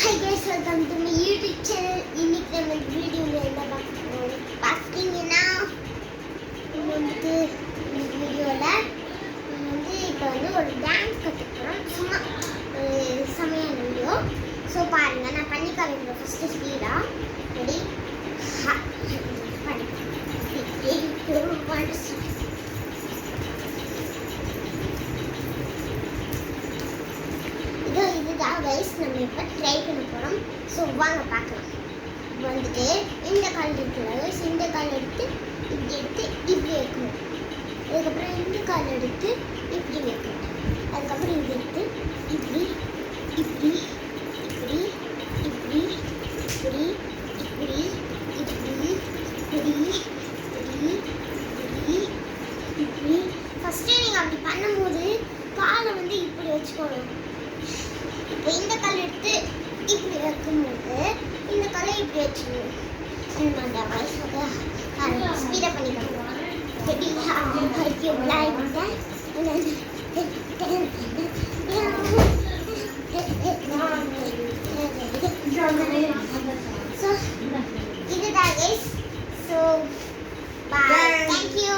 Hi guys, welcome to my YouTube channel. இன்னைக்கு நம்ம வீடியோல என்ன பாத்தீங்கன்னா வந்து இந்த வீடியோல இப்போ ஒரு டான்ஸ் கத்துக்கிறோம். சும்மா சமையான வீடியோ. ஸோ பாருங்க, நான் பண்ணி காமிக்கிறேன். ஃபர்ஸ்ட் ஸ்பீடா ரெடி இதுதான் கைஸ், நம்ம இப்போ ட்ரை பண்ண போகிறோம். ஸோ வாங்க பார்க்கலாம். வந்துட்டு இந்த கால் இருக்குல்ல கைஸ், இந்த கால் எடுத்து இப்படி வைக்கணும். அதுக்கப்புறம் இந்த கால் எடுத்து இப்படி வைக்கணும். அதுக்கப்புறம் இது எடுத்து இப்படி இப்படி இப்படி இப்படி இப்படி இப்படி இப்படி இப்படி இப்படி இப்படி இப்படி. ஃபஸ்ட்டு நீங்கள் அப்படி பண்ணும்போது காலை இப்படி வச்சுக்கணும். இப்போ இந்த கால் எடுத்து இப்படி வைக்கும்போது இந்த காலை இப்படி வச்சுக்கணும். அந்த வயசோட ஸ்பீடாக பண்ணிக்கணும். ஸோ இதுதான் கைஸ். So bye, thank you.